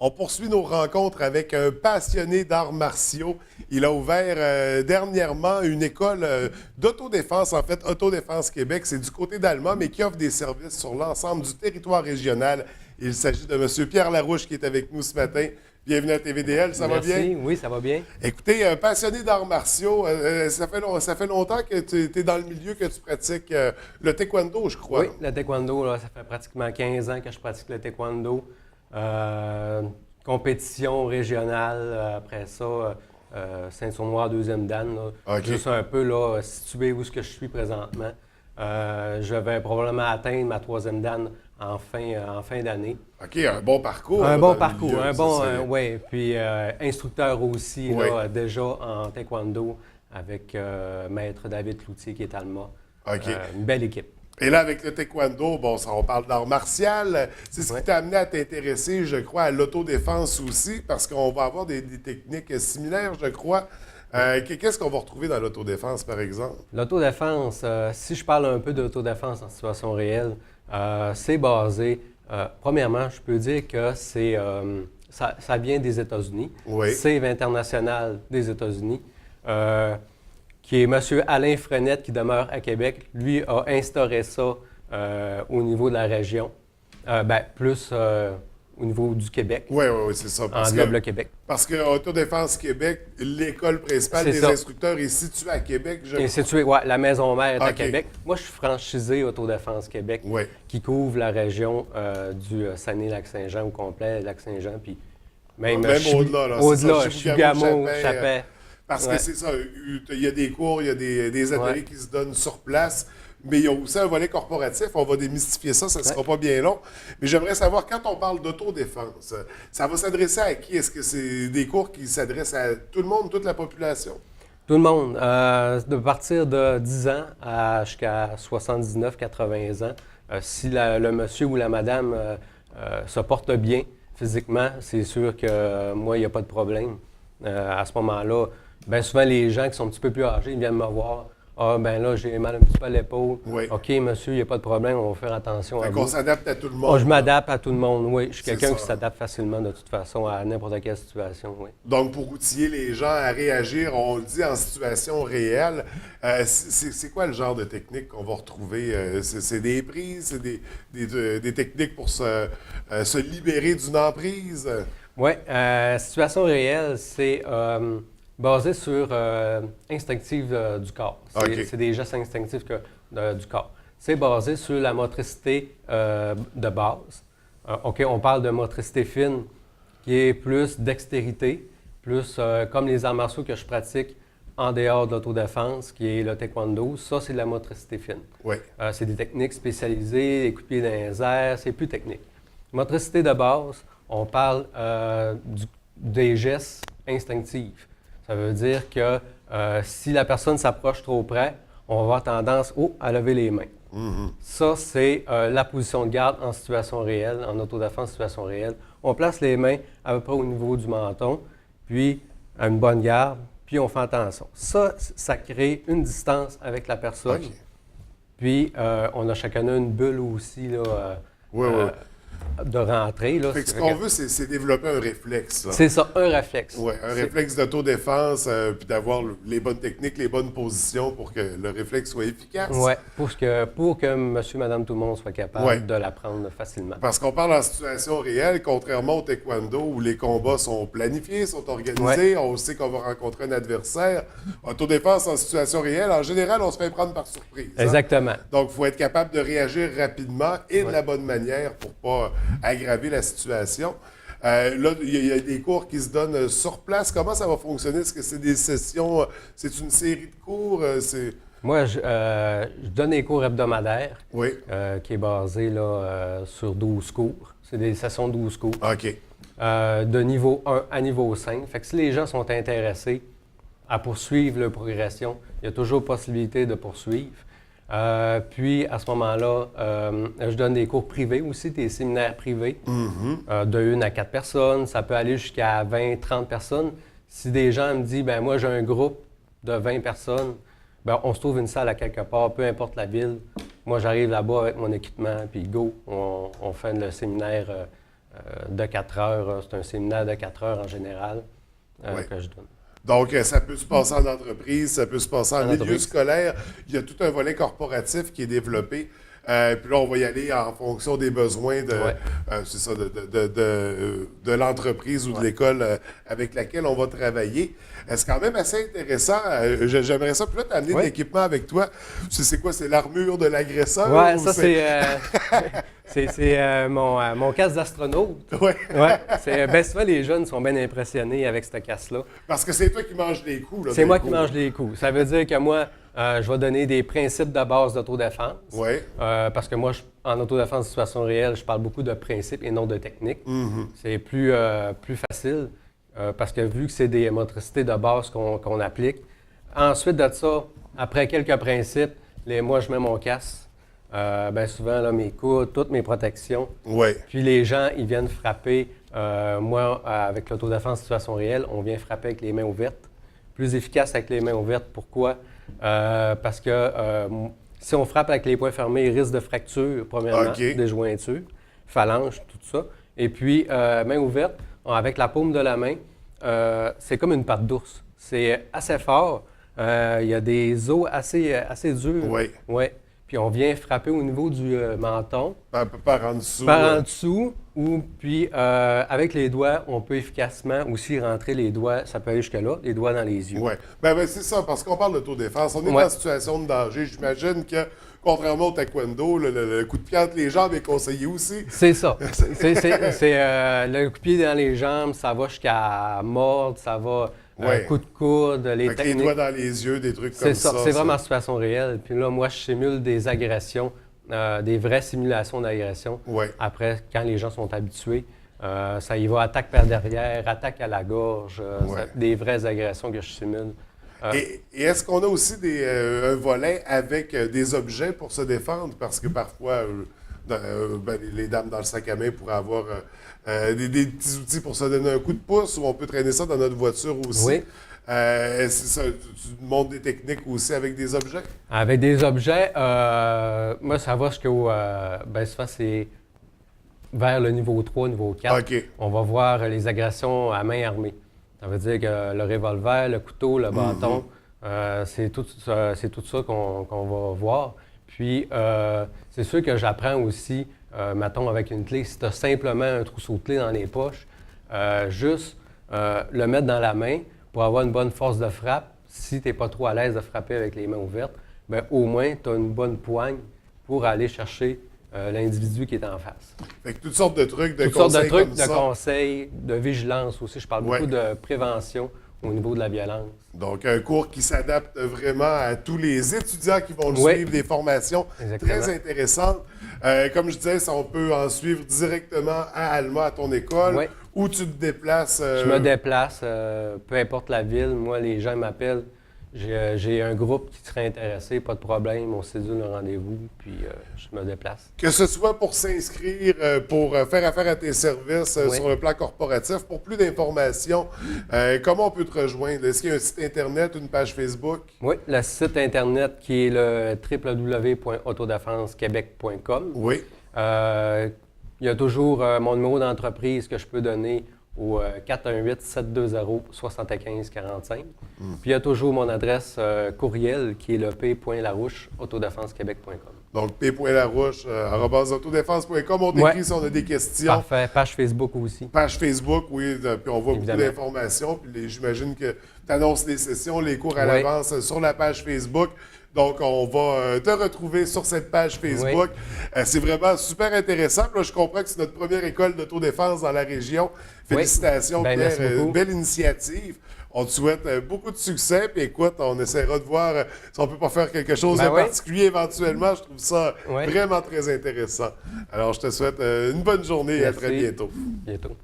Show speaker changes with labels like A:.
A: On poursuit nos rencontres avec un passionné d'arts martiaux. Il a ouvert dernièrement une école d'autodéfense, en fait, Autodéfense Québec. C'est du côté d'Alma, mais qui offre des services sur l'ensemble du territoire régional. Il s'agit de M. Pierre Larouche qui est avec nous ce matin. Bienvenue à TVDL, ça va bien?
B: Merci, oui, ça va bien.
A: Écoutez, un passionné d'arts martiaux, ça fait longtemps que tu es dans le milieu, que tu pratiques le taekwondo, je crois.
B: Oui, le taekwondo, là, ça fait pratiquement 15 ans que je pratique le taekwondo. Compétition régionale, après ça, ceinture noire, deuxième dan. Là.
A: OK.
B: Juste un peu là, situé où est-ce que je suis présentement. Je vais probablement atteindre ma troisième dan en fin d'année.
A: OK, un bon parcours.
B: Un
A: là,
B: bon
A: dans le
B: parcours,
A: milieu,
B: un
A: ça,
B: bon,
A: c'est-
B: oui. Puis instructeur aussi,
A: Oui.
B: là, déjà en taekwondo avec Maître David Cloutier qui est allemand.
A: OK.
B: Une belle équipe.
A: Et là, avec le taekwondo, bon, ça, on parle d'art martial. C'est ce qui
B: Ouais.
A: t'a amené à t'intéresser, je crois, à l'autodéfense aussi, parce qu'on va avoir des techniques similaires, je crois. Qu'est-ce qu'on va retrouver dans l'autodéfense, par exemple?
B: L'autodéfense, si je parle un peu d'autodéfense en situation réelle, c'est basé, premièrement, je peux dire que ça vient des États-Unis,
A: Oui.
B: Save international des États-Unis, qui est M. Alain Frenette, qui demeure à Québec. Lui a instauré ça au niveau de la région, plus au niveau du Québec,
A: Oui, oui, oui, c'est ça.
B: en le Québec.
A: Parce que Autodéfense Québec, l'école principale
B: C'est
A: des
B: ça.
A: instructeurs est située à Québec, je
B: Et
A: crois.
B: situé, ouais, la maison mère est à
A: OK.
B: Québec. Moi, je suis franchisé Autodéfense Québec,
A: Oui.
B: qui couvre la région du Saguenay-Lac-Saint-Jean au complet, Lac-Saint-Jean, puis même,
A: Même au-delà, là, c'est ça,
B: au-delà,
A: Chibougamau,
B: Chibougamau,
A: Chapais,
B: Chapais.
A: Parce
B: Ouais.
A: que c'est ça, il y a des cours, il y a des ateliers
B: Ouais.
A: qui se donnent sur place, mais il y a aussi un volet corporatif. On va démystifier ça, ça ne sera pas bien long. Mais j'aimerais savoir, quand on parle d'autodéfense, ça va s'adresser à qui? Est-ce que c'est des cours qui s'adressent à tout le monde, toute la population?
B: Tout le monde, de partir de 10 ans jusqu'à 79-80 ans, si le monsieur ou la madame se porte bien physiquement, c'est sûr que moi, il n'y a pas de problème. À ce moment-là, bien souvent, les gens qui sont un petit peu plus âgés, ils viennent me voir. Ah, ben là, j'ai mal un petit peu à l'épaule.
A: Oui.
B: OK, monsieur, il n'y a pas de problème, on va faire attention à
A: Fait
B: vous.
A: qu'on s'adapte à tout le
B: Ah,
A: monde.
B: je m'adapte à tout le monde, oui. Je suis
A: C'est
B: quelqu'un
A: ça.
B: qui s'adapte facilement de toute façon à n'importe quelle situation, oui.
A: Donc, pour outiller les gens à réagir, on le dit en situation réelle, c'est quoi le genre de technique qu'on va retrouver? C'est des prises, c'est des techniques pour se libérer d'une emprise?
B: Oui, situation réelle, c'est basé sur instinctive du corps.
A: OK.
B: C'est des gestes instinctifs du corps. C'est basé sur la motricité de base. OK, on parle de motricité fine, qui est plus dextérité, plus comme les arts martiaux que je pratique en dehors de l'autodéfense, qui est le taekwondo. Ça, c'est de la motricité fine.
A: Oui.
B: C'est des techniques spécialisées, des coups de pied dans les airs, c'est plus technique. Motricité de base, on parle des gestes instinctifs. Ça veut dire que si la personne s'approche trop près, on va avoir tendance à lever les mains. Ça, c'est la position de garde en situation réelle, en autodéfense en situation réelle. On place les mains à peu près au niveau du menton, puis à une bonne garde, puis on fait attention. Ça crée une distance avec la personne.
A: OK.
B: Puis, on a chacun une bulle aussi là,
A: Oui, oui.
B: de rentrée. Là.
A: Fait que ce qu'on veut, c'est développer un réflexe. là.
B: C'est ça, un réflexe.
A: Oui, un réflexe d'autodéfense, puis d'avoir les bonnes techniques, les bonnes positions pour que le réflexe soit efficace.
B: Oui, pour que monsieur, madame, tout le monde soit capable
A: Ouais.
B: de l'apprendre facilement.
A: Parce qu'on parle en situation réelle, contrairement au taekwondo où les combats sont planifiés, sont organisés, on sait qu'on va rencontrer un adversaire. Autodéfense en situation réelle, en général, on se fait prendre par surprise. hein.
B: Exactement.
A: Donc, il faut être capable de réagir rapidement et de la bonne manière pour ne pas aggraver la situation. Là, il y a des cours qui se donnent sur place. Comment ça va fonctionner? Est-ce que c'est des sessions, c'est une série de cours?
B: Moi, je donne des cours hebdomadaires
A: Oui,
B: qui est basé là, sur 12 cours. C'est des sessions de 12 cours.
A: OK.
B: De niveau 1 à niveau 5. Fait que si les gens sont intéressés à poursuivre leur progression, il y a toujours possibilité de poursuivre. Puis, à ce moment-là, je donne des cours privés aussi, des séminaires privés, de 1 à 4 personnes. Ça peut aller jusqu'à 20, 30 personnes. Si des gens me disent, ben moi, j'ai un groupe de 20 personnes, ben on se trouve une salle à quelque part, peu importe la ville. Moi, j'arrive là-bas avec mon équipement, puis go, on fait le séminaire de 4 heures. C'est un séminaire de 4 heures en général
A: Ouais.
B: que je donne.
A: Donc, ça peut se passer en entreprise, ça peut se passer en milieu
B: entreprise.
A: scolaire. Il y a tout un volet corporatif qui est développé. Puis là, on va y aller en fonction des besoins c'est ça, de l'entreprise ou de l'école avec laquelle on va travailler. C'est quand même assez intéressant. J'aimerais ça. Puis là, tu as amené de l'équipement avec toi. C'est quoi? C'est l'armure de l'agresseur?
B: Ouais,
A: ou
B: ça, c'est mon casque d'astronaute.
A: Ouais.
B: Ouais. Souvent, les jeunes sont bien impressionnés avec ce casque-là.
A: Parce que c'est toi qui manges les coups. Là,
B: C'est moi qui mange les coups. Ça veut dire que moi, je vais donner des principes de base d'autodéfense.
A: Oui.
B: Parce que moi, en autodéfense de situation réelle, je parle beaucoup de principes et non de techniques.
A: Mm-hmm.
B: C'est plus facile parce que vu que c'est des motricités de base qu'on applique. Ensuite de ça, après quelques principes, moi, je mets mon casque. Souvent, là, mes coudes, toutes mes protections.
A: Oui.
B: Puis les gens, ils viennent frapper. Moi, avec l'autodéfense de situation réelle, on vient frapper avec les mains ouvertes. Plus efficace avec les mains ouvertes. Pourquoi? Parce que si on frappe avec les poings fermés, il risque de fracture, premièrement, des jointures, phalanges, tout ça. Et puis, main ouverte, avec la paume de la main, c'est comme une patte d'ours. C'est assez fort. Il y a des os assez durs.
A: Oui.
B: Ouais. Puis on vient frapper au niveau du menton.
A: Par en dessous.
B: Par en dessous. Puis avec les doigts, on peut efficacement aussi rentrer les doigts, ça peut aller jusque-là, les doigts dans les yeux.
A: Oui. C'est ça, parce qu'on parle d'autodéfense. On est en situation de danger. J'imagine que, contrairement au taekwondo, le coup de pied entre les jambes est conseillé aussi.
B: C'est ça. C'est le coup de pied dans les jambes, ça va jusqu'à mordre, ça va... coup de coude, les techniques.
A: Les doigts dans les yeux, des trucs comme ça.
B: C'est vraiment en situation réelle. Puis là, moi, je simule des agressions, des vraies simulations d'agression.
A: Ouais.
B: Après, quand les gens sont habitués, ça y va attaque par derrière, attaque à la gorge, des vraies agressions que je simule.
A: Et est-ce qu'on a aussi un volet avec des objets pour se défendre? Parce que parfois, les dames dans le sac à main pourraient avoir des petits outils pour se donner un coup de pouce, ou on peut traîner ça dans notre voiture aussi.
B: Oui.
A: Tu montres des techniques aussi avec des objets?
B: Avec des objets, moi, ça va jusqu'au... souvent, c'est vers le niveau 3, niveau 4.
A: OK.
B: On va voir les agressions à main armée. Ça veut dire que le revolver, le couteau, le bâton, c'est tout ça qu'on va voir. Puis, c'est sûr que j'apprends aussi, mettons, avec une clé, si tu as simplement un trousseau de clés dans les poches, juste le mettre dans la main pour avoir une bonne force de frappe. Si tu n'es pas trop à l'aise de frapper avec les mains ouvertes, bien, au moins, tu as une bonne poigne pour aller chercher l'individu qui est en face.
A: Fait que toutes sortes de trucs, de
B: conseils, de vigilance aussi. Je parle beaucoup de prévention au niveau de la violence.
A: Donc, un cours qui s'adapte vraiment à tous les étudiants qui vont le suivre, des formations très intéressantes. Comme je disais, on peut en suivre directement à Alma, à ton école, ou tu te déplaces.
B: Je me déplace, peu importe la ville. Moi, les gens m'appellent. J'ai un groupe qui serait intéressé, pas de problème, on sédule le rendez-vous, puis je me déplace.
A: Que ce soit pour s'inscrire, pour faire affaire à tes services sur le plan corporatif, pour plus d'informations, comment on peut te rejoindre? Est-ce qu'il y a un site Internet, une page Facebook?
B: Oui, le site Internet qui est le www.autodefensequebec.com.
A: Oui.
B: Il y a toujours mon numéro d'entreprise que je peux donner au 418-720-7545. Puis il y a toujours mon adresse courriel qui est le p.larouche@autodefensequebec.com.
A: Donc p.larouche @autodefense.com. On t'écrit si on a des questions.
B: Parfait. Page Facebook aussi.
A: Page Facebook, oui. Puis on voit
B: Évidemment.
A: beaucoup d'informations. Puis j'imagine que tu annonces les sessions, les cours à l'avance sur la page Facebook. Donc, on va te retrouver sur cette page Facebook. C'est vraiment super intéressant. Là, je comprends que c'est notre première école d'autodéfense dans la région. Félicitations, Pierre. Belle initiative. On te souhaite beaucoup de succès. Puis écoute, on essaiera de voir si on peut pas faire quelque chose de particulier éventuellement. Je trouve ça vraiment très intéressant. Alors, je te souhaite une bonne journée et à très bientôt.
B: Bientôt.